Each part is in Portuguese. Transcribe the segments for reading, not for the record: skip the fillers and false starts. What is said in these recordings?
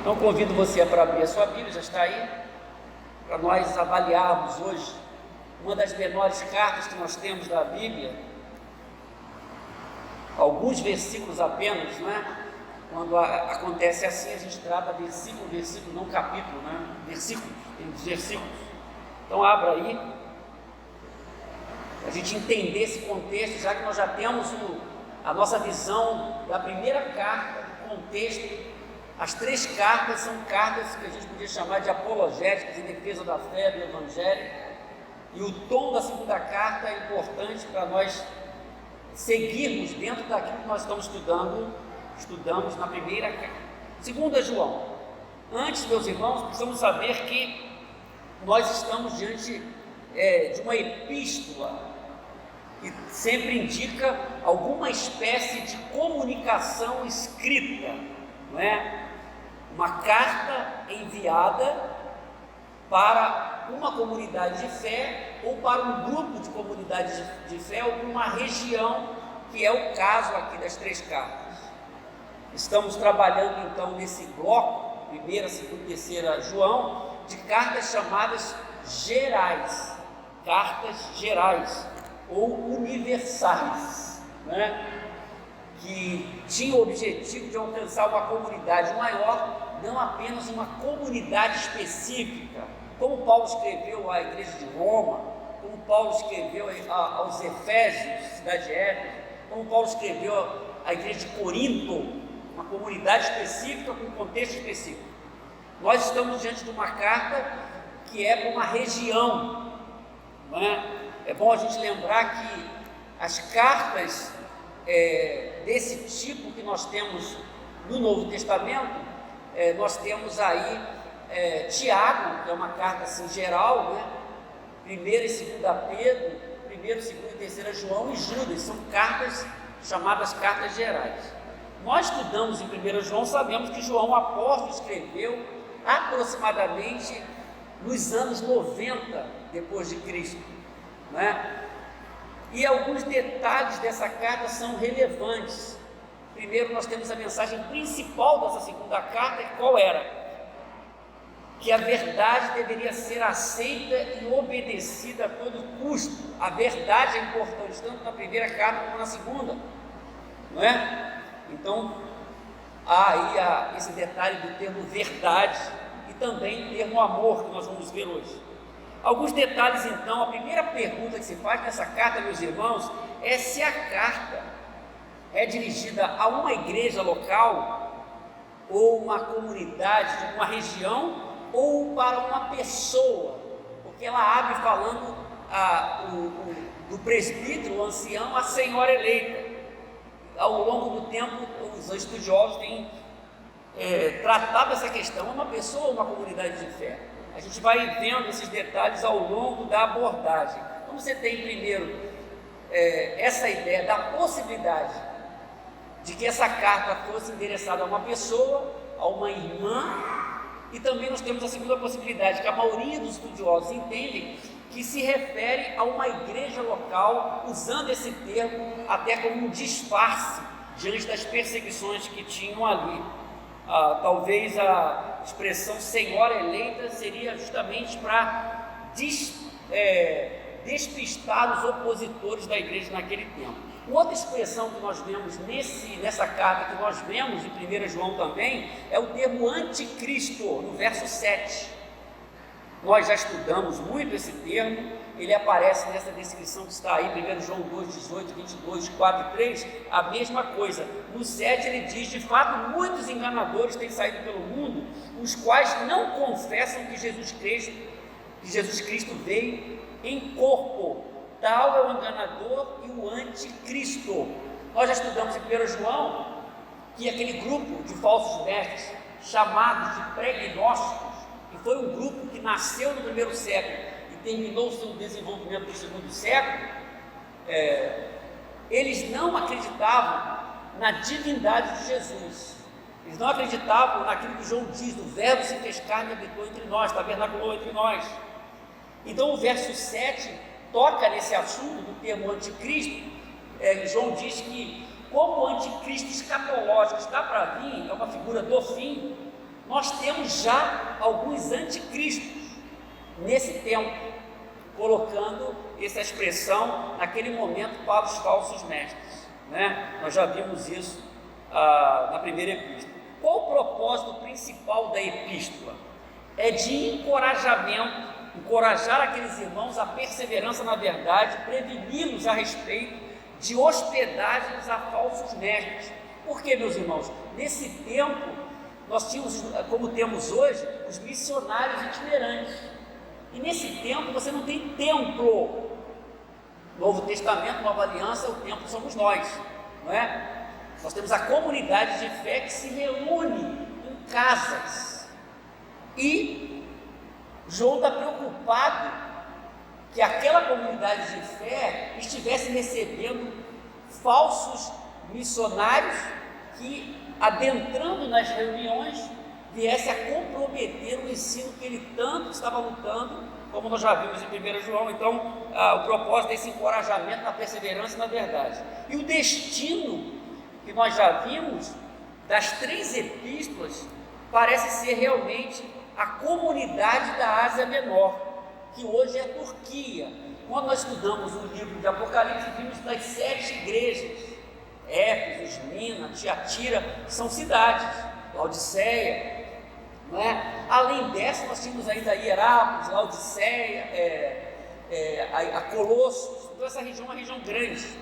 Então convido você para abrir a sua Bíblia, já está aí, para nós avaliarmos hoje uma das menores cartas que nós temos da Bíblia, alguns versículos apenas, né? Quando acontece assim, a gente trata versículo, não capítulo, né? Versículos. Então abra aí, para a gente entender esse contexto, já que nós já temos a nossa visão da primeira carta, do contexto. As três cartas são cartas que a gente podia chamar de apologéticas, em defesa da fé, do Evangelho, e o tom da segunda carta é importante para nós seguirmos dentro daquilo que nós estudamos na primeira carta. Segunda João. Antes, meus irmãos, precisamos saber que nós estamos diante de uma epístola que sempre indica alguma espécie de comunicação escrita, não é? Uma carta enviada para uma comunidade de fé, ou para um grupo de comunidades de fé, ou para uma região, que é o caso aqui das três cartas. Estamos trabalhando então nesse bloco, primeira, segunda e terceira João, de cartas chamadas gerais, ou universais, né? Que tinha o objetivo de alcançar uma comunidade maior, não apenas uma comunidade específica, como Paulo escreveu à igreja de Roma, como Paulo escreveu aos Efésios, cidade de Éfeso, como Paulo escreveu à igreja de Corinto, uma comunidade específica com um contexto específico. Nós estamos diante de uma carta que é para uma região, não é? É bom a gente lembrar que as cartas desse tipo que nós temos no Novo Testamento, nós temos aí Tiago, que é uma carta assim geral, né? 1ª e 2ª Pedro, 1ª, 2ª e 3ª João e Judas, são cartas chamadas cartas gerais. Nós estudamos em 1 João, sabemos que João, o apóstolo, escreveu aproximadamente nos anos 90 depois de Cristo, né? E alguns detalhes dessa carta são relevantes. Primeiro, nós temos a mensagem principal dessa segunda carta, qual era? Que a verdade deveria ser aceita e obedecida a todo custo. A verdade é importante, tanto na primeira carta como na segunda, não é? Então, há aí esse detalhe do termo verdade e também do termo amor, que nós vamos ver hoje. Alguns detalhes então. A primeira pergunta que se faz nessa carta, meus irmãos, é se a carta é dirigida a uma igreja local, ou uma comunidade de uma região, ou para uma pessoa, porque ela abre falando do presbítero, o ancião, a senhora eleita. Ao longo do tempo, os estudiosos têm tratado essa questão: uma pessoa ou uma comunidade de fé? A gente vai vendo esses detalhes ao longo da abordagem. Então você tem primeiro essa ideia da possibilidade de que essa carta fosse endereçada a uma pessoa, a uma irmã, e também nós temos a segunda possibilidade, que a maioria dos estudiosos entendem que se refere a uma igreja local, usando esse termo até como um disfarce diante das perseguições que tinham ali. Talvez a expressão senhora eleita seria justamente para despistar os opositores da igreja naquele tempo. Outra expressão que nós vemos nessa carta, que nós vemos em 1 João também, é o termo anticristo, no verso 7. Nós já estudamos muito esse termo, ele aparece nessa descrição que está aí, 1 João 2, 18, 22, 4 e 3, a mesma coisa. No 7 ele diz: de fato, muitos enganadores têm saído pelo mundo, os quais não confessam que Jesus Cristo veio em corpo. Tal é o enganador e o anticristo. Nós já estudamos em 1 João que aquele grupo de falsos mestres, chamados de pregnósticos, que foi um grupo que nasceu no primeiro século e terminou o seu desenvolvimento no segundo século, eles não acreditavam na divindade de Jesus. Eles não acreditavam naquilo que João diz: o verbo se fez carne e habitou entre nós, tabernaculou entre nós. Então o verso 7 toca nesse assunto do termo anticristo. João diz que, como o anticristo escatológico está para vir, é uma figura do fim, nós temos já alguns anticristos nesse tempo, colocando essa expressão naquele momento para os falsos mestres, né? Nós já vimos isso na primeira epístola. Qual o propósito principal da epístola? É de encorajamento, encorajar aqueles irmãos à perseverança na verdade, preveni-los a respeito de hospedagens a falsos mestres. Por quê, meus irmãos? Nesse tempo, nós tínhamos, como temos hoje, os missionários itinerantes. E nesse tempo você não tem templo. Novo Testamento, Nova Aliança, o templo somos nós, não é? Nós temos a comunidade de fé que se reúne em casas. E João está preocupado que aquela comunidade de fé estivesse recebendo falsos missionários que, adentrando nas reuniões, viesse a comprometer o ensino que ele tanto estava lutando, como nós já vimos em 1 João. Então, o propósito desse encorajamento na perseverança e na verdade. E o destino que nós já vimos das 3 epístolas parece ser realmente a comunidade da Ásia Menor, que hoje é a Turquia. Quando nós estudamos o livro de Apocalipse, vimos das 7 igrejas, Éfeso, Esmirna, Tiatira, são cidades, Laodiceia, não é? Além dessa, nós tínhamos ainda Hierápolis, Laodiceia, a Colossos. Então essa região é uma região grande,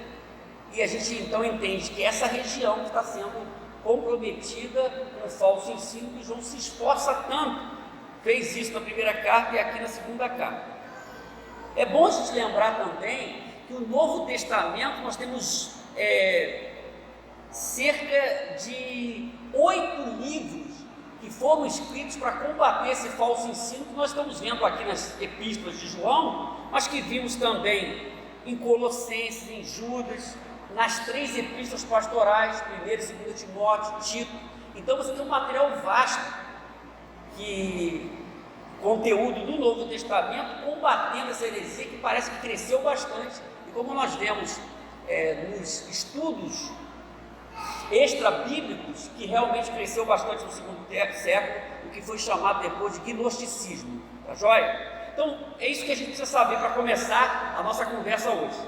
e a gente então entende que essa região está sendo comprometida com o falso ensino, que João se esforça tanto. Fez isso na primeira carta e aqui na segunda carta. É bom a gente lembrar também que o Novo Testamento nós temos cerca de 8 livros que foram escritos para combater esse falso ensino que nós estamos vendo aqui nas epístolas de João, mas que vimos também em Colossenses, em Judas, nas 3 epístolas pastorais, 1 e 2 Timóteo, Tito. Então você tem um material vasto, conteúdo do Novo Testamento, combatendo essa heresia que parece que cresceu bastante. E como nós vemos nos estudos extra-bíblicos, que realmente cresceu bastante no segundo século, o que foi chamado depois de gnosticismo, tá joia? Então é isso que a gente precisa saber para começar a nossa conversa hoje.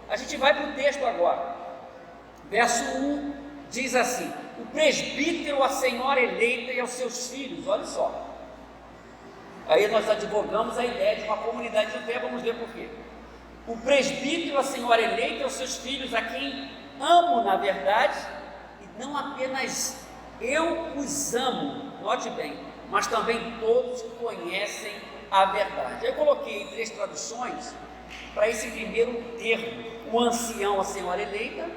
A gente vai para o texto agora. Verso 1 diz assim: o presbítero, a senhora eleita e aos seus filhos. Olha só, aí nós advogamos a ideia de uma comunidade de fé. Vamos ver por quê. O presbítero, a senhora eleita e aos seus filhos, a quem amo na verdade, e não apenas eu os amo, note bem, mas também todos que conhecem a verdade. Eu coloquei em 3 traduções para esse primeiro termo: o ancião, a senhora eleita,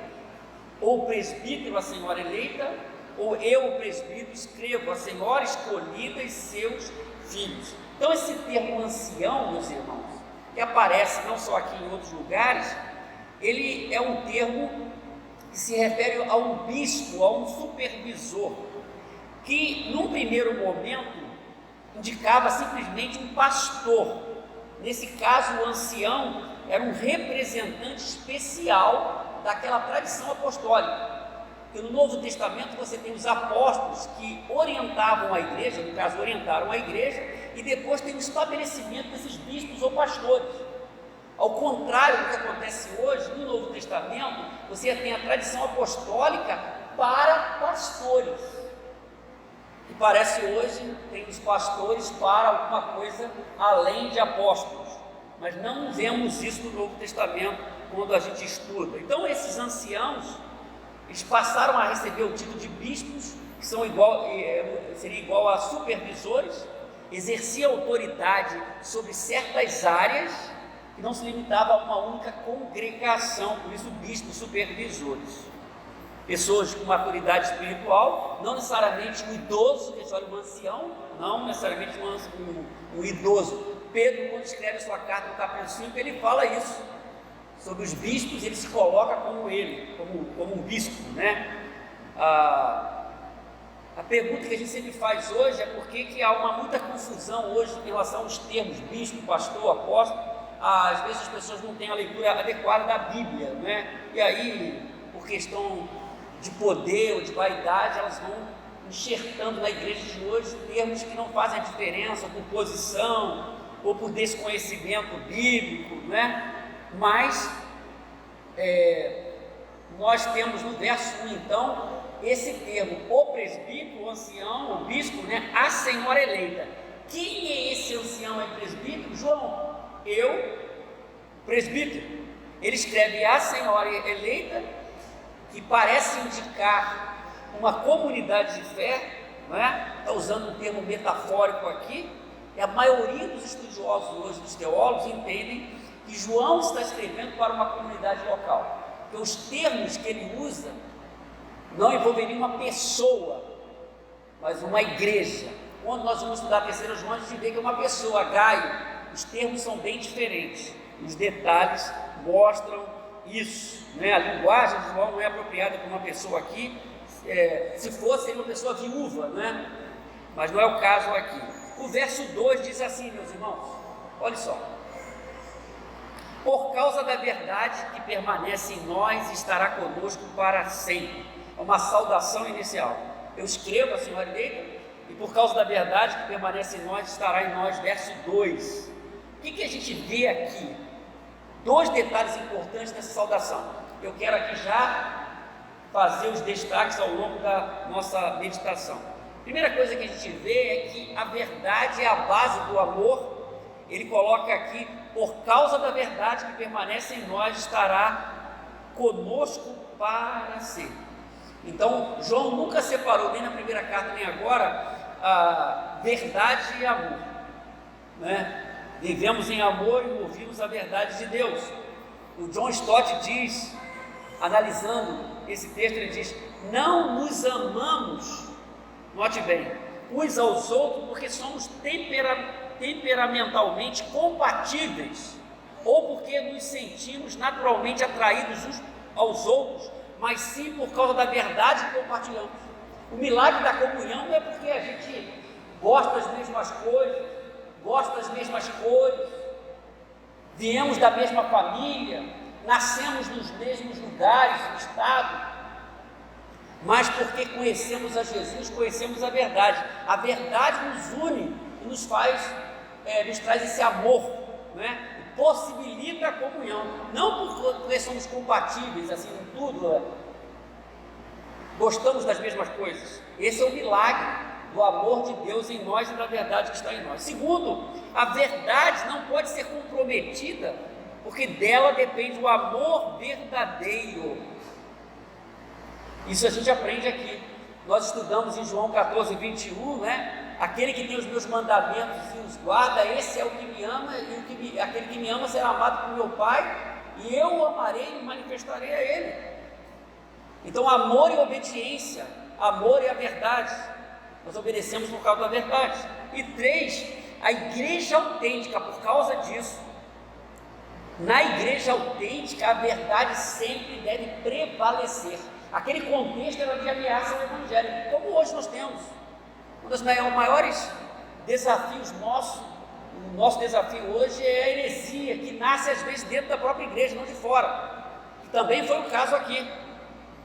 ou o presbítero, a senhora eleita, ou eu, o presbítero, escrevo a senhora escolhida e seus filhos. Então esse termo ancião, meus irmãos, que aparece não só aqui em outros lugares, ele é um termo que se refere a um bispo, a um supervisor, que num primeiro momento indicava simplesmente um pastor. Nesse caso, o ancião era um representante especial daquela tradição apostólica. Porque no Novo Testamento você tem os apóstolos que orientavam a igreja, no caso orientaram a igreja, e depois tem o estabelecimento desses bispos ou pastores. Ao contrário do que acontece hoje, no Novo Testamento, você tem a tradição apostólica para pastores. E parece hoje tem os pastores para alguma coisa além de apóstolos. Mas não vemos isso no Novo Testamento quando a gente estuda. Então esses anciãos, eles passaram a receber o título de bispos, que seria igual a supervisores, exercia autoridade sobre certas áreas e não se limitava a uma única congregação, por isso bispos supervisores. Pessoas com maturidade espiritual, não necessariamente um idoso, que é um ancião, não necessariamente um idoso. Pedro, quando escreve sua carta no capítulo 5, ele fala isso, sobre os bispos, ele se coloca como um bispo, né? A pergunta que a gente sempre faz hoje é por que há muita confusão hoje em relação aos termos bispo, pastor, apóstolo. Às vezes as pessoas não têm a leitura adequada da Bíblia, né? E aí, por questão de poder ou de vaidade, elas vão enxertando na igreja de hoje termos que não fazem a diferença por posição ou por desconhecimento bíblico, né? Mas nós temos no verso 1, então, esse termo, o presbítero, o ancião, o bispo, né? A senhora eleita. Quem é esse ancião e presbítero? João. Presbítero. Ele escreve a senhora eleita, que parece indicar uma comunidade de fé, não é? Está usando um termo metafórico aqui, e a maioria dos estudiosos hoje, dos teólogos, entendem que João está escrevendo para uma comunidade local, porque os termos que ele usa não envolveriam uma pessoa, mas uma igreja. Quando nós vamos estudar a terceira João, a gente vê que é uma pessoa, Gaio. Os termos são bem diferentes, os detalhes mostram isso, né? A linguagem de João não é apropriada para uma pessoa aqui, se fosse, seria uma pessoa viúva, né? Mas não é o caso aqui. O verso 2 diz assim, meus irmãos, olha só: por causa da verdade que permanece em nós, estará conosco para sempre. É uma saudação inicial. Eu escrevo a senhora eleita, e por causa da verdade que permanece em nós, estará em nós, verso 2. O que a gente vê aqui? Dois detalhes importantes nessa saudação. Eu quero aqui já fazer os destaques ao longo da nossa meditação. Primeira coisa que a gente vê é que a verdade é a base do amor. Ele coloca aqui: por causa da verdade que permanece em nós, estará conosco para sempre. Então, João nunca separou, nem na primeira carta, nem agora, a verdade e amor, né? Vivemos em amor e ouvimos a verdade de Deus. O John Stott diz, analisando esse texto, ele diz: não nos amamos, note bem, uns aos outros porque somos temperamentalmente compatíveis, ou porque nos sentimos naturalmente atraídos uns aos outros, mas sim por causa da verdade que compartilhamos. O milagre da comunhão não é porque a gente gosta das mesmas coisas, gosta das mesmas cores, viemos da mesma família, nascemos nos mesmos lugares, no estado, mas porque conhecemos a Jesus, conhecemos a verdade. A verdade nos une e nos traz esse amor, né? Possibilita a comunhão, não porque somos compatíveis assim em tudo, gostamos das mesmas coisas. Esse é o milagre do amor de Deus em nós e da verdade que está em nós. Segundo, a verdade não pode ser comprometida, porque dela depende o amor verdadeiro. Isso a gente aprende aqui. Nós estudamos em João 14, 21, né? Aquele que tem os meus mandamentos e os guarda, esse é o que me ama, e aquele que me ama será amado por meu Pai, e eu o amarei e manifestarei a ele. Então, amor e obediência, amor e a verdade. Nós obedecemos por causa da verdade. E 3, a igreja autêntica, por causa disso. Na igreja autêntica, a verdade sempre deve prevalecer. Aquele contexto era de ameaça ao evangelho, como hoje nós temos. Um dos maiores desafios nossos, o nosso desafio hoje é a heresia, que nasce às vezes dentro da própria igreja, não de fora. Que também foi o caso aqui.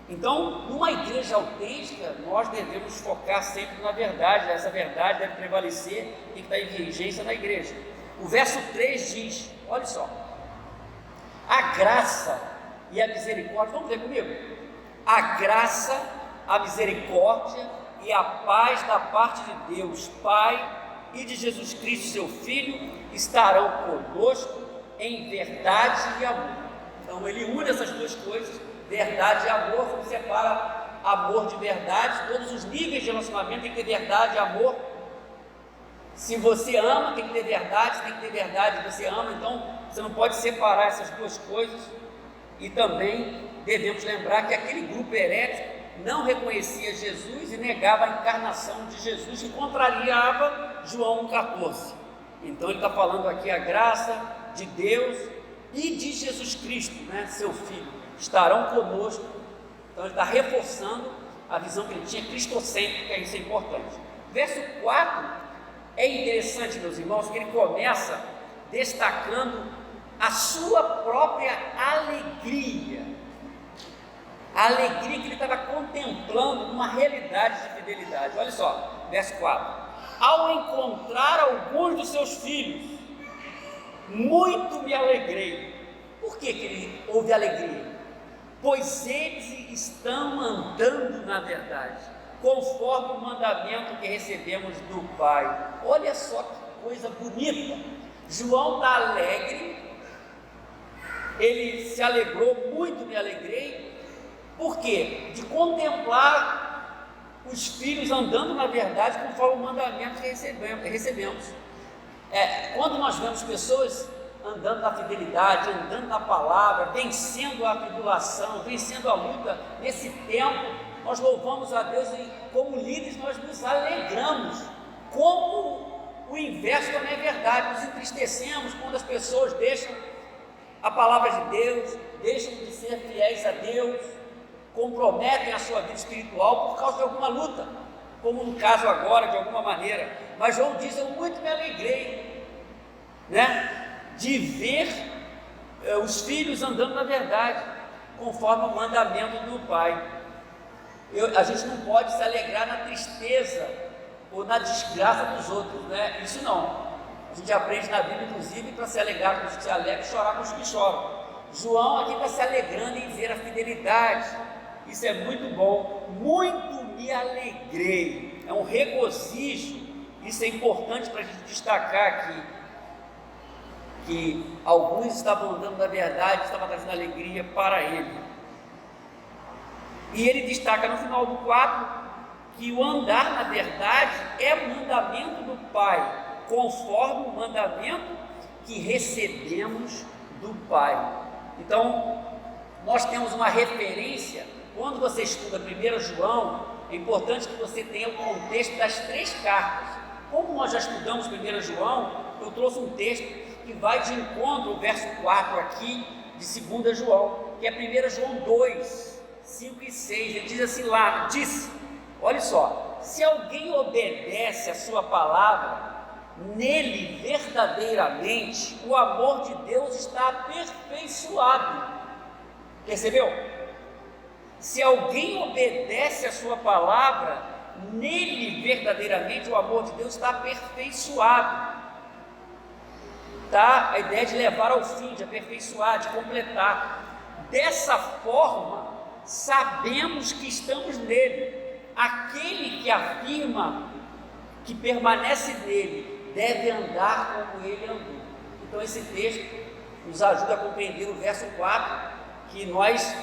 Então, numa igreja autêntica, nós devemos focar sempre na verdade. Essa verdade deve prevalecer e estar em vigência na igreja. O verso 3 diz, olha só: a graça e a misericórdia, vamos ver comigo? A graça, a misericórdia e a paz da parte de Deus Pai e de Jesus Cristo, seu Filho, estarão conosco em verdade e amor. Então ele une essas duas coisas, verdade e amor. Como separa amor de verdade, todos os níveis de relacionamento tem que ter verdade e amor. Se você ama, tem que ter verdade, tem que ter verdade, você ama. Então você não pode separar essas duas coisas. E também devemos lembrar que aquele grupo herético não reconhecia Jesus e negava a encarnação de Jesus, que contrariava João 1,14. Então ele está falando aqui a graça de Deus e de Jesus Cristo, né, seu Filho, estarão conosco. Então ele está reforçando a visão que ele tinha cristocêntrica, isso é importante. Verso 4 é interessante, meus irmãos, que ele começa destacando a sua própria alegria. a alegria que ele estava contemplando numa realidade de fidelidade. Olha só, verso 4: ao encontrar alguns dos seus filhos, muito me alegrei. Por que ele houve alegria? Pois eles estão andando na verdade, conforme o mandamento que recebemos do Pai. Olha só que coisa bonita. João está alegre, ele se alegrou, muito me alegrei. Por quê? De contemplar os filhos andando na verdade, conforme o mandamento que recebemos. Quando nós vemos pessoas andando na fidelidade, andando na palavra, vencendo a tribulação, vencendo a luta, nesse tempo, nós louvamos a Deus e, como líderes, nós nos alegramos. Como o inverso também é verdade, nos entristecemos quando as pessoas deixam a palavra de Deus, deixam de ser fiéis a Deus, comprometem a sua vida espiritual por causa de alguma luta, como no caso agora, de alguma maneira. Mas João diz: eu muito me alegrei, de ver os filhos andando na verdade, conforme o mandamento do Pai. A gente não pode se alegrar na tristeza ou na desgraça dos outros, isso não. A gente aprende na Bíblia, inclusive, para se alegrar com os que se alegram e chorar com os que choram. João aqui está se alegrando em ver a fidelidade. Isso é muito bom. Muito me alegrei. É um regozijo. Isso é importante para a gente destacar aqui, que alguns estavam andando na verdade, estavam trazendo alegria para ele. E ele destaca no final do 4 que o andar na verdade é o mandamento do Pai, conforme o mandamento que recebemos do Pai. Então, nós temos uma referência. Quando você estuda 1 João, é importante que você tenha o contexto das 3 cartas. Como nós já estudamos 1 João, eu trouxe um texto que vai de encontro ao verso 4 aqui de 2 João, que é 1 João 2, 5 e 6. Ele diz assim lá, olha só: se alguém obedece a sua palavra, nele verdadeiramente o amor de Deus está aperfeiçoado. Percebeu? Se alguém obedece a sua palavra, nele verdadeiramente o amor de Deus está aperfeiçoado. A ideia de levar ao fim, de aperfeiçoar, de completar. Dessa forma, sabemos que estamos nele. Aquele que afirma que permanece nele deve andar como ele andou. Então esse texto nos ajuda a compreender o verso 4, que nós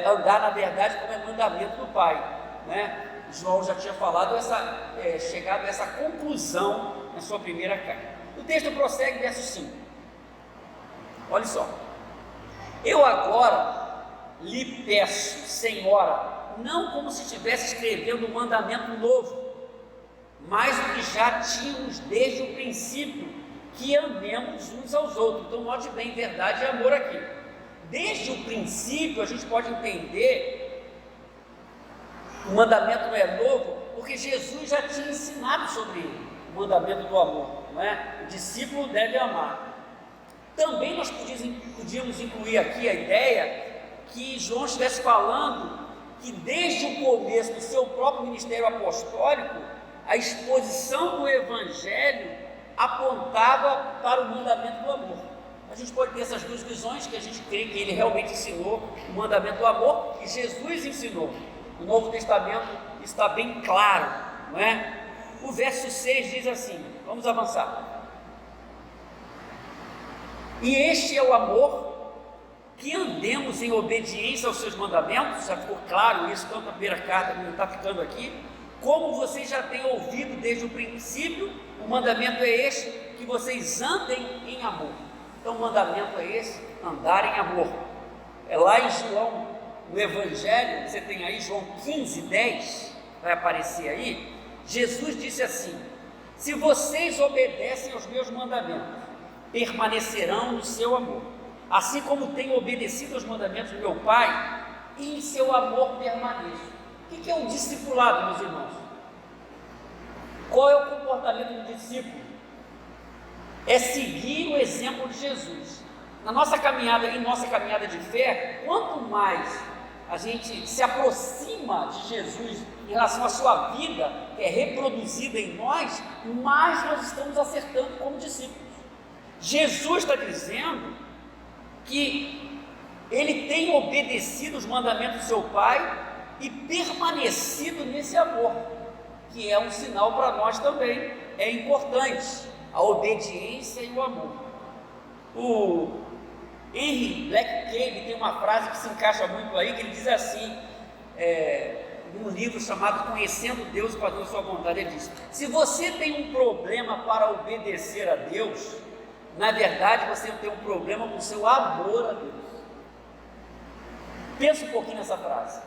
andar na verdade como é mandamento do Pai, João já tinha falado, chegado a essa conclusão na sua primeira carta. O texto prossegue, verso 5. Olha só: eu agora lhe peço, Senhora, não como se estivesse escrevendo um mandamento novo, mas o que já tínhamos desde o princípio, que amemos uns aos outros. Então note bem, verdade e amor aqui. Desde o princípio a gente pode entender, o mandamento não é novo, porque Jesus já tinha ensinado sobre ele, o mandamento do amor, O discípulo deve amar. Também nós podíamos incluir aqui a ideia que João estivesse falando que desde o começo do seu próprio ministério apostólico, a exposição do Evangelho apontava para o mandamento do amor. A gente pode ter essas duas visões, que a gente crê que ele realmente ensinou o mandamento do amor, que Jesus ensinou. No Novo Testamento está bem claro, O verso 6 diz assim, vamos avançar: e este é o amor, que andemos em obediência aos seus mandamentos. Já ficou claro isso, tanto na primeira carta como está ficando aqui. Como vocês já têm ouvido desde o princípio, o mandamento é este, que vocês andem em amor. Então o mandamento é esse, andar em amor. Lá em João, no Evangelho, você tem aí João 15, 10, vai aparecer aí. Jesus disse assim: se vocês obedecem aos meus mandamentos, permanecerão no seu amor, assim como tenho obedecido aos mandamentos do meu Pai, e em seu amor permaneço. O que é um discipulado, meus irmãos? Qual é o comportamento do discípulo? É seguir o exemplo de Jesus. Em nossa caminhada de fé, quanto mais a gente se aproxima de Jesus em relação à sua vida, que é reproduzida em nós, mais nós estamos acertando como discípulos. Jesus está dizendo que ele tem obedecido os mandamentos do seu Pai e permanecido nesse amor, que é um sinal para nós também, é importante, a obediência e o amor. O Henry Blackcave tem uma frase que se encaixa muito aí, que ele diz assim, num livro chamado Conhecendo Deus e Fazendo a Sua Vontade, ele diz: se você tem um problema para obedecer a Deus, na verdade você tem um problema com o seu amor a Deus. Pensa um pouquinho nessa frase.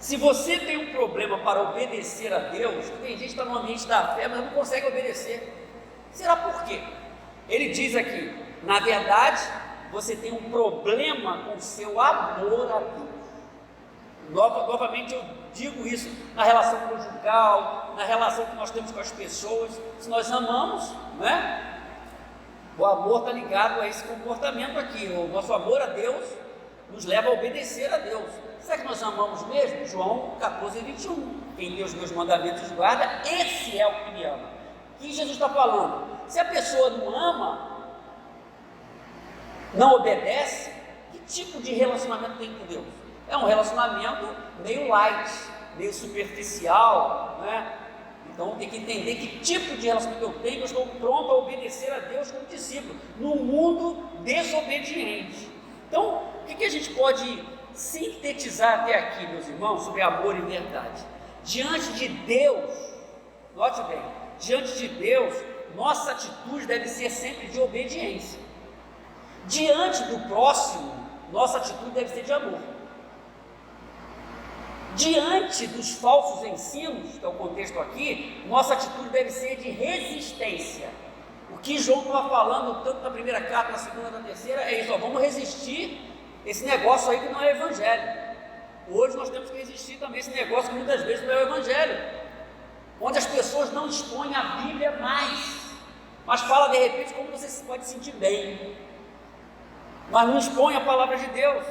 Se você tem um problema para obedecer a Deus, tem gente que está no ambiente da fé, mas não consegue obedecer. Será por quê? Ele diz aqui, na verdade, você tem um problema com o seu amor a Deus. Novamente eu digo isso na relação conjugal, na relação que nós temos com as pessoas. Se nós amamos, né? O amor está ligado a esse comportamento aqui. O nosso amor a Deus nos leva a obedecer a Deus. Será que nós amamos mesmo? João 14:21. Quem tem os meus mandamentos guarda, esse é o que me ama. O que Jesus está falando? Se a pessoa não ama, não obedece, que tipo de relacionamento tem com Deus? É um relacionamento meio light, meio superficial, né? Então tem que entender que tipo de relacionamento eu tenho. Eu estou pronto a obedecer a Deus como discípulo, num mundo desobediente. Então, o que a gente pode sintetizar até aqui, meus irmãos, sobre amor e verdade? Diante de Deus, note bem, diante de Deus, nossa atitude deve ser sempre de obediência. Diante do próximo, nossa atitude deve ser de amor. Diante dos falsos ensinos, que é o contexto aqui, nossa atitude deve ser de resistência. O que João estava falando, tanto na primeira carta, na segunda, na terceira, é isso, vamos resistir esse negócio aí que não é evangelho. Hoje nós temos que resistir também esse negócio que muitas vezes não é o evangelho, onde as pessoas não expõem a Bíblia mais, mas fala de repente como você se pode sentir bem, mas não expõe a palavra de Deus.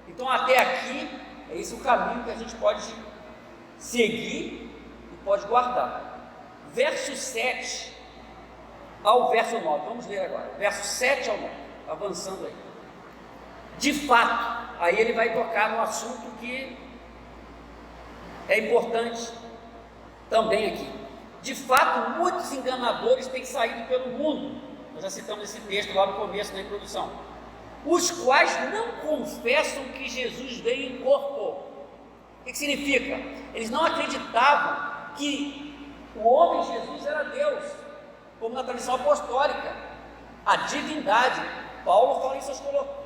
Então até aqui, é esse o caminho que a gente pode seguir e pode guardar. Verso 7 ao verso 9, vamos ler agora, verso 7 ao 9, avançando aí. De fato, aí ele vai tocar no assunto que é importante também aqui. De fato, muitos enganadores têm saído pelo mundo. Nós já citamos esse texto lá no começo, na introdução. Os quais não confessam que Jesus veio em corpo. O que significa? Eles não acreditavam que o homem Jesus era Deus, como na tradição apostólica, a divindade. Paulo fala isso aos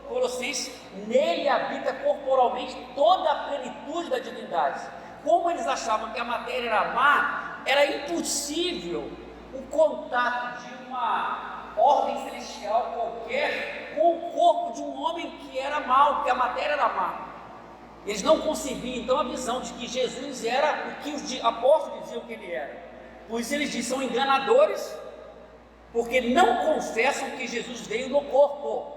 Colossenses: nele habita corporalmente toda a plenitude da divindade. Como eles achavam que a matéria era má, era impossível o contato de uma ordem celestial qualquer com o corpo de um homem que era mau, que a matéria era má. Eles não concebiam então a visão de que Jesus era o que os apóstolos diziam que ele era. Por isso eles dizem: são enganadores, porque não confessam que Jesus veio no corpo.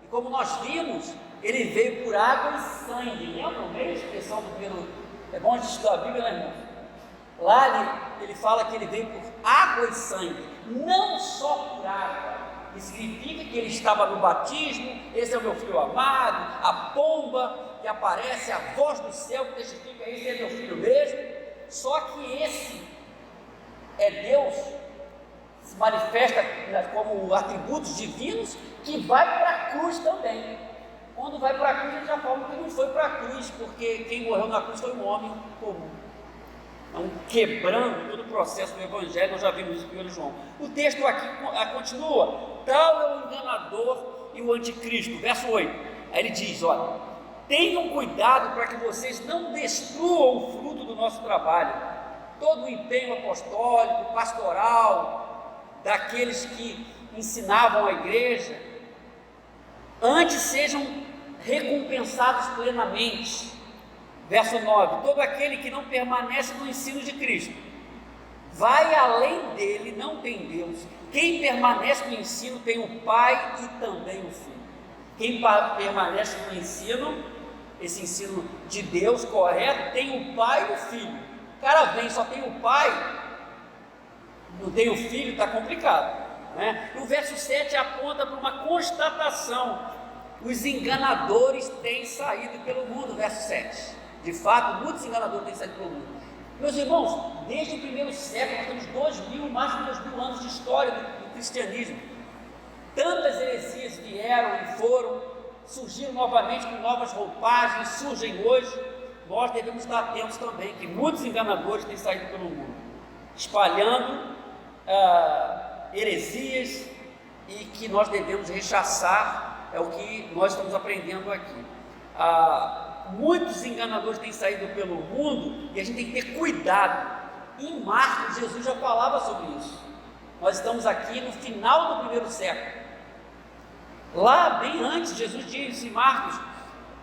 E como nós vimos, ele veio por água e sangue. Lembram bem a expressão do primeiro? É bom a gente estudar a Bíblia, né, irmão? Lá ele fala que ele veio por água e sangue, não só por água. Isso significa que ele estava no batismo. Esse é o meu filho amado, a pomba que aparece, a voz do céu que testifica: esse é meu filho mesmo. Só que esse é Deus, se manifesta como atributos divinos, que vai para a cruz também. Quando vai para a cruz, ele já fala que não foi para a cruz, porque quem morreu na cruz foi um homem comum. Então, quebrando todo o processo do Evangelho, nós já vimos isso em 1 João. O texto aqui continua: tal é o enganador e o anticristo. Verso 8, aí ele diz: olha, tenham cuidado para que vocês não destruam o fruto do nosso trabalho, todo o empenho apostólico, pastoral, daqueles que ensinavam a igreja, antes sejam recompensados plenamente. Verso 9: todo aquele que não permanece no ensino de Cristo, vai além dele, não tem Deus. Quem permanece no ensino tem o Pai e também o Filho. Quem permanece no ensino esse ensino de Deus correto, tem o pai e o filho. O cara vem, só tem o pai, não tem o filho, está complicado, né? O verso 7 aponta para uma constatação: os enganadores têm saído pelo mundo, verso 7. De fato, muitos enganadores têm saído pelo mundo. Meus irmãos, desde o primeiro século, nós temos mais de 2000 anos de história do cristianismo. Tantas heresias vieram e foram, surgiram novamente com novas roupagens, surgem hoje. Nós devemos estar atentos também, que muitos enganadores têm saído pelo mundo, espalhando heresias, e que nós devemos rechaçar. É o que nós estamos aprendendo aqui. Muitos enganadores têm saído pelo mundo e a gente tem que ter cuidado. Em Marcos, Jesus já falava sobre isso. Nós estamos aqui no final do primeiro século. Lá, bem antes, Jesus disse em Marcos: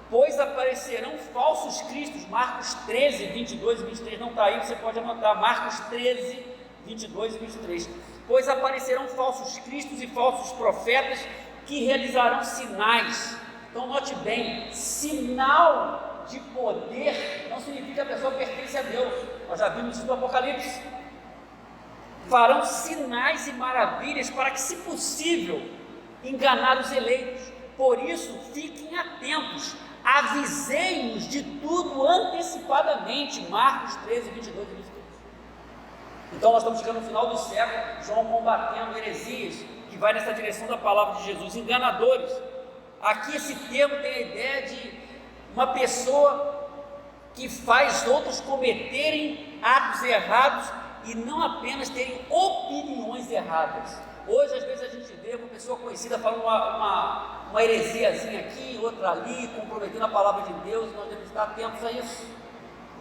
pois aparecerão falsos cristos. Marcos 13, 22 e 23, não está aí, você pode anotar. Marcos 13, 22 e 23. Pois aparecerão falsos cristos e falsos profetas que realizarão sinais. Então note bem, sinal de poder não significa que a pessoa pertence a Deus. Nós já vimos isso no Apocalipse. Farão sinais e maravilhas para que, se possível, enganar os eleitos. Por isso, fiquem atentos, avisei-nos de tudo antecipadamente. Marcos 13, 22 e 23. Então nós estamos chegando no final do século, João combatendo heresias, que vai nessa direção da palavra de Jesus, enganadores. Aqui esse termo tem a ideia de uma pessoa que faz outros cometerem atos errados e não apenas terem opiniões erradas. Hoje, às vezes, a gente vê uma pessoa conhecida falando uma heresiazinha aqui, outra ali, comprometendo a palavra de Deus, e nós devemos estar atentos a isso.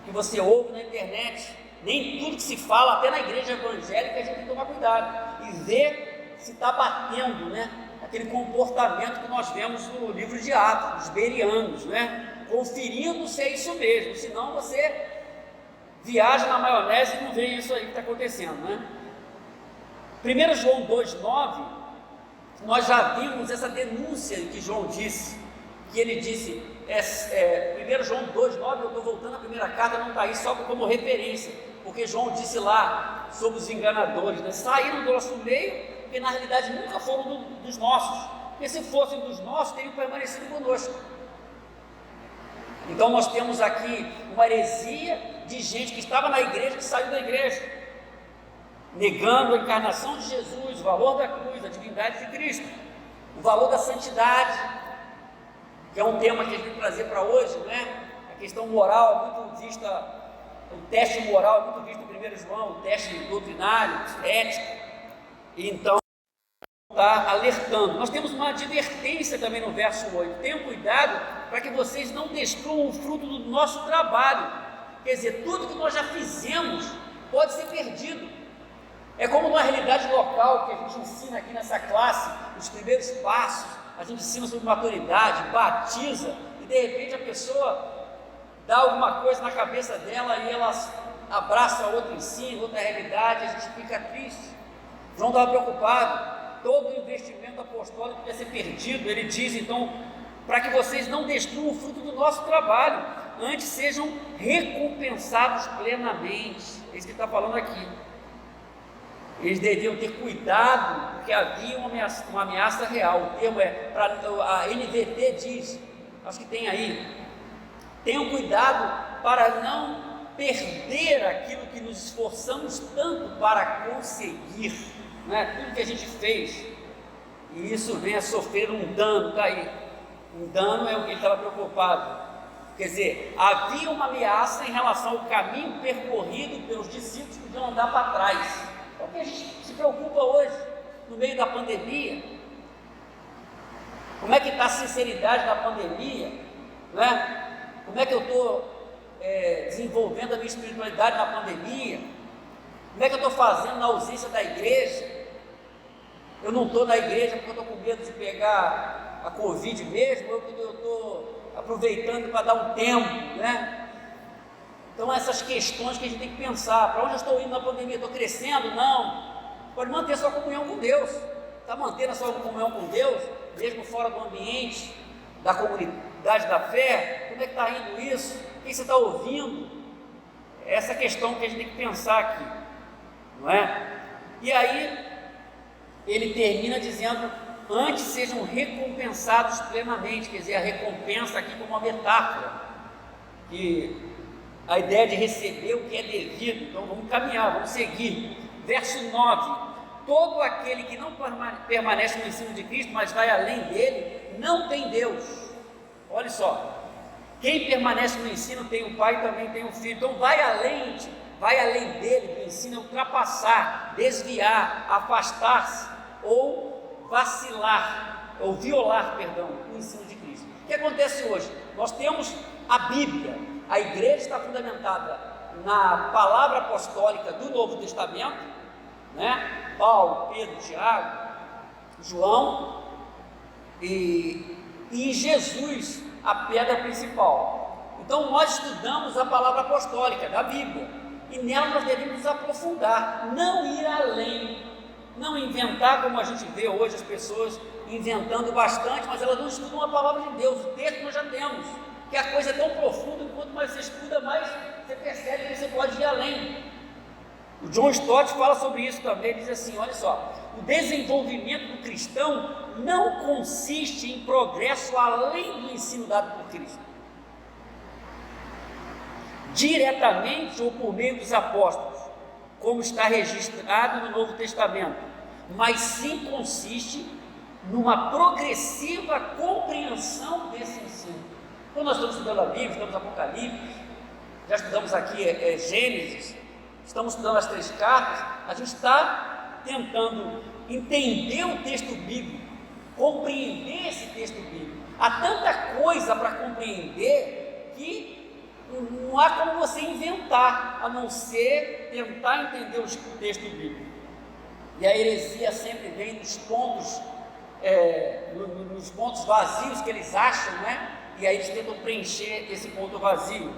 O que você ouve na internet, nem tudo que se fala, até na igreja evangélica, a gente tem que tomar cuidado e ver se está batendo, né? Aquele comportamento que nós vemos no livro de Atos, dos bereanos, né? Conferindo se é isso mesmo, senão você viaja na maionese e não vê isso aí que está acontecendo, né? 1 João 2,9, nós já vimos essa denúncia que João disse, que ele disse, 1 João 2,9, eu estou voltando à primeira carta, não está aí só como referência, porque João disse lá sobre os enganadores, né? Saíram do nosso meio, porque na realidade nunca foram dos nossos, porque se fossem dos nossos, teriam permanecido conosco. Então nós temos aqui uma heresia de gente que estava na igreja, que saiu da igreja, negando a encarnação de Jesus, o valor da cruz, a divindade de Cristo, o valor da santidade, que é um tema que a gente vai trazer para hoje, né? A questão moral é muito vista, o teste moral é muito visto em 1 João, o teste doutrinário, ético. Então, está alertando. Nós temos uma advertência também no verso 8: tenham cuidado para que vocês não destruam o fruto do nosso trabalho. Quer dizer, tudo que nós já fizemos pode ser perdido. É como numa realidade local que a gente ensina aqui nessa classe, os primeiros passos, a gente ensina sobre maturidade, batiza, e de repente a pessoa dá alguma coisa na cabeça dela e ela abraça outro ensino, outra realidade, a gente fica triste. João estava preocupado, todo o investimento apostólico ia ser perdido. Ele diz então, para que vocês não destruam o fruto do nosso trabalho, antes sejam recompensados plenamente. É isso que ele está falando aqui. Eles deviam ter cuidado, porque havia uma ameaça real. O termo a NVT diz, acho que tem aí, tenham cuidado para não perder aquilo que nos esforçamos tanto para conseguir, né? Tudo que a gente fez, e isso vem a sofrer um dano, está aí. Um dano é o que ele estava preocupado. Quer dizer, havia uma ameaça em relação ao caminho percorrido pelos discípulos que podiam andar para trás. É o que a gente se preocupa hoje, no meio da pandemia. Como é que está a sinceridade da pandemia, né? Como é que eu estou desenvolvendo a minha espiritualidade na pandemia? Como é que eu estou fazendo na ausência da igreja? Eu não estou na igreja porque eu estou com medo de pegar a Covid mesmo, ou porque eu estou aproveitando para dar um tempo, né? Então essas questões que a gente tem que pensar, para onde eu estou indo na pandemia? Estou crescendo? Não. Pode manter sua comunhão com Deus. Está mantendo a sua comunhão com Deus, mesmo fora do ambiente da comunidade da fé? Como é que está indo isso? O que você está ouvindo? Essa questão que a gente tem que pensar aqui, não é? E aí, ele termina dizendo: antes sejam recompensados plenamente, quer dizer, a recompensa aqui como uma metáfora, que a ideia de receber o que é devido. Então vamos caminhar, vamos seguir. Verso 9: todo aquele que não permanece no ensino de Cristo, mas vai além dele, não tem Deus. Olha só, quem permanece no ensino tem o Pai e também tem o Filho. Então vai além dele, do ensino, é ultrapassar, desviar, afastar-se, ou vacilar, ou violar, perdão, o ensino de Cristo. O que acontece hoje? Nós temos a Bíblia, a igreja está fundamentada na palavra apostólica do Novo Testamento, né? Paulo, Pedro, Tiago, João, e Jesus, a pedra principal. Então nós estudamos a palavra apostólica da Bíblia, e nela nós devemos nos aprofundar, não ir além, não inventar, como a gente vê hoje as pessoas inventando bastante, mas elas não estudam a palavra de Deus. O texto nós já temos, que a coisa é tão profunda que quanto mais você estuda, mais você percebe que você pode ir além. O John Stott fala sobre isso também. Ele diz assim: olha só, o desenvolvimento do cristão não consiste em progresso além do ensino dado por Cristo, diretamente ou por meio dos apóstolos, como está registrado no Novo Testamento, mas sim consiste numa progressiva compreensão desse ensino. Quando nós estamos estudando a Bíblia, estudamos Apocalipse, já estudamos aqui Gênesis, estamos estudando as 3 cartas, a gente está tentando entender o texto bíblico, compreender esse texto bíblico. Há tanta coisa para compreender que não há como você inventar, a não ser tentar entender o texto bíblico. E a heresia sempre vem nos pontos vazios que eles acham, né? E aí eles tentam preencher esse ponto vazio.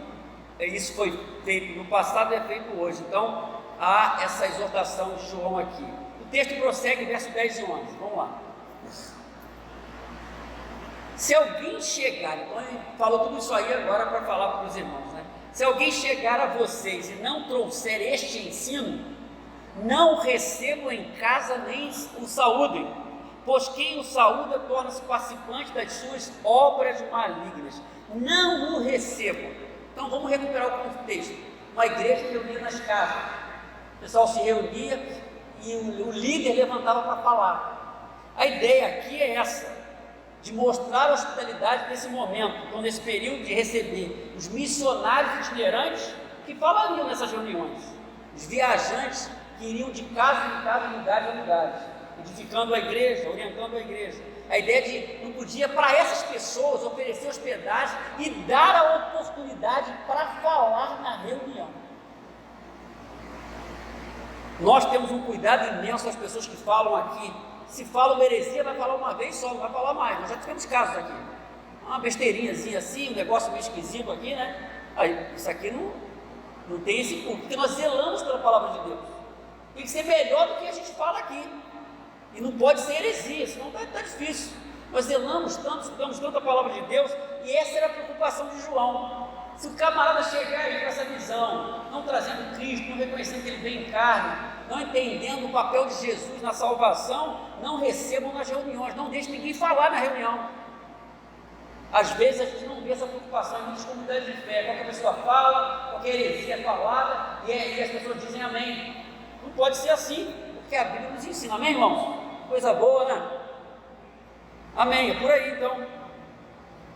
Isso foi feito no passado e é feito hoje. Então há essa exortação de João aqui. O texto prossegue, verso 10 e 11. Vamos lá. Se alguém chegar, então ele falou tudo isso aí agora para falar para os irmãos, né? Se alguém chegar a vocês e não trouxer este ensino, não recebam em casa nem o saúdem, pois quem o saúda torna-se participante das suas obras malignas. Não o recebam. Então vamos recuperar o contexto. Uma igreja reunia nas casas, o pessoal se reunia e o líder levantava para falar. A ideia aqui é essa, de mostrar a hospitalidade nesse momento, então nesse período de receber os missionários itinerantes que falariam nessas reuniões, os viajantes que iriam de casa em casa, lugares a lugares, edificando a igreja, orientando a igreja. A ideia de não podia para essas pessoas oferecer hospedagem e dar a oportunidade para falar na reunião. Nós temos um cuidado imenso às pessoas que falam aqui. Se fala uma heresia, vai falar uma vez só, não vai falar mais. Nós já tivemos casos aqui, uma besteirinhazinha assim, um negócio meio esquisito aqui, né? Aí, isso aqui não tem esse culto, porque nós zelamos pela palavra de Deus. Tem que ser melhor do que a gente fala aqui. E não pode ser heresia, senão está difícil. Nós zelamos tanto, estudamos tanto a palavra de Deus, e essa era a preocupação de João. Se o camarada chegar aí com essa visão, não trazendo Cristo, não reconhecendo que ele vem em carne, não entendendo o papel de Jesus na salvação, não recebam nas reuniões, não deixe ninguém falar na reunião. Às vezes a gente não vê essa preocupação em muitas comunidades de fé. Qualquer pessoa fala, qualquer heresia é falada, e as pessoas dizem amém. Não pode ser assim, porque a Bíblia nos ensina, amém, irmãos? Coisa boa, né? Amém, é por aí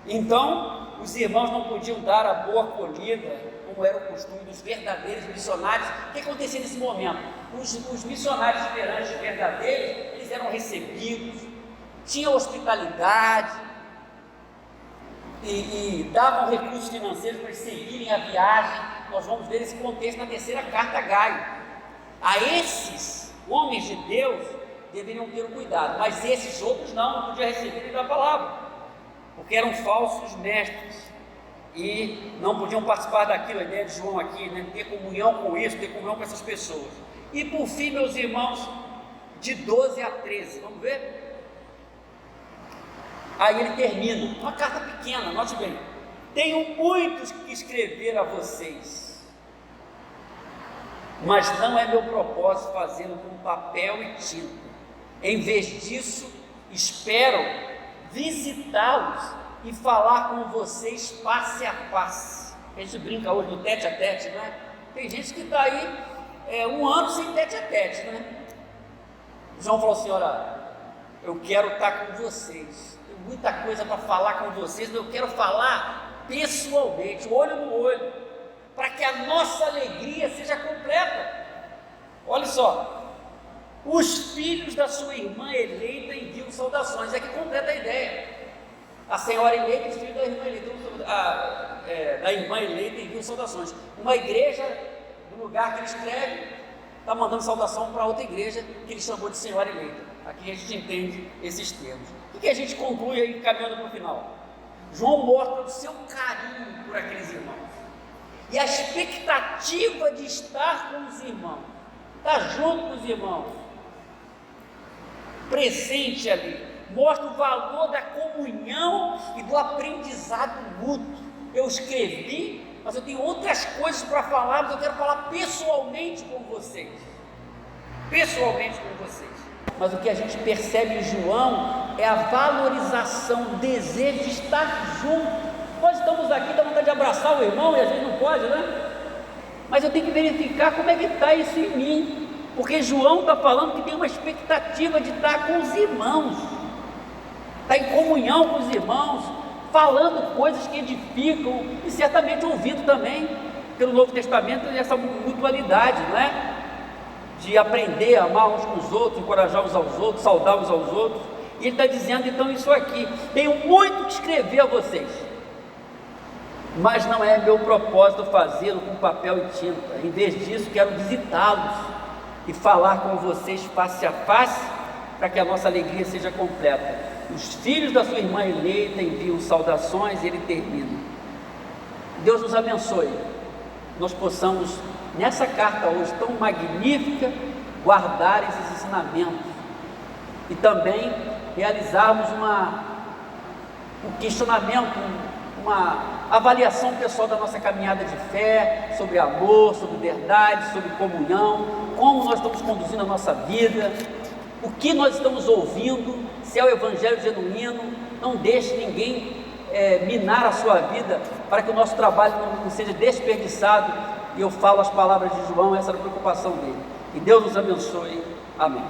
então os irmãos não podiam dar a boa acolhida, como era o costume dos verdadeiros missionários. O que acontecia nesse momento? Os missionários itinerantes verdadeiros, eles eram recebidos, tinham hospitalidade e davam recursos financeiros para eles seguirem a viagem. Nós vamos ver esse contexto na 3ª carta a Gaio. A esses homens de Deus deveriam ter um cuidado, mas esses outros não podiam receber nem da palavra, porque eram falsos mestres e não podiam participar daquilo. A ideia de João aqui, né? Ter comunhão com isso, ter comunhão com essas pessoas. E por fim, meus irmãos, de 12 a 13, vamos ver? Aí ele termina, uma carta pequena, note bem, Tenho muitos que escrever a vocês, mas não é meu propósito fazê-lo com papel e tinta. Em vez disso, espero visitá-los e falar com vocês face a face. A gente brinca hoje no tete a tete, né? Tem gente que está aí 1 ano sem tete a tete, né? João falou assim: olha, eu quero estar com vocês, tem muita coisa para falar com vocês, mas eu quero falar pessoalmente, olho no olho, para que a nossa alegria seja completa. Olha só, os filhos da sua irmã eleita enviam saudações. É que completa a ideia. A senhora eleita e os filhos da irmã eleita, da irmã eleita enviam saudações. Uma igreja, no lugar que ele escreve, está mandando saudação para outra igreja que ele chamou de senhora eleita. Aqui a gente entende esses termos. O que a gente conclui aí, caminhando para o final? João mostra o seu carinho por aqueles irmãos e a expectativa de estar com os irmãos, estar junto com os irmãos, presente ali. Mostra o valor da comunhão e do aprendizado mútuo. Eu escrevi, mas eu tenho outras coisas para falar, mas eu quero falar pessoalmente com vocês. Pessoalmente com vocês. Mas o que a gente percebe em João é a valorização, o desejo de estar junto. Nós estamos aqui, dá vontade de abraçar o irmão e a gente não pode, né? Mas eu tenho que verificar como é que está isso em mim, porque João está falando que tem uma expectativa de estar com os irmãos, está em comunhão com os irmãos, falando coisas que edificam e certamente ouvindo também pelo Novo Testamento essa mutualidade, não é? De aprender a amar uns com os outros, encorajar uns aos outros, saudar uns aos outros. E ele está dizendo então isso aqui: tenho muito que escrever a vocês, mas não é meu propósito fazê-lo com papel e tinta. Em vez disso, quero visitá-los e falar com vocês face a face, para que a nossa alegria seja completa. Os filhos da sua irmã eleita enviam saudações, e ele termina. Deus nos abençoe, nós possamos nessa carta hoje tão magnífica guardar esses ensinamentos e também realizarmos um questionamento, uma avaliação pessoal da nossa caminhada de fé, sobre amor, sobre verdade, sobre comunhão, como nós estamos conduzindo a nossa vida, o que nós estamos ouvindo, se é o evangelho genuíno. Não deixe ninguém minar a sua vida, para que o nosso trabalho não seja desperdiçado. E eu falo as palavras de João, essa era a preocupação dele. Que Deus nos abençoe. Amém.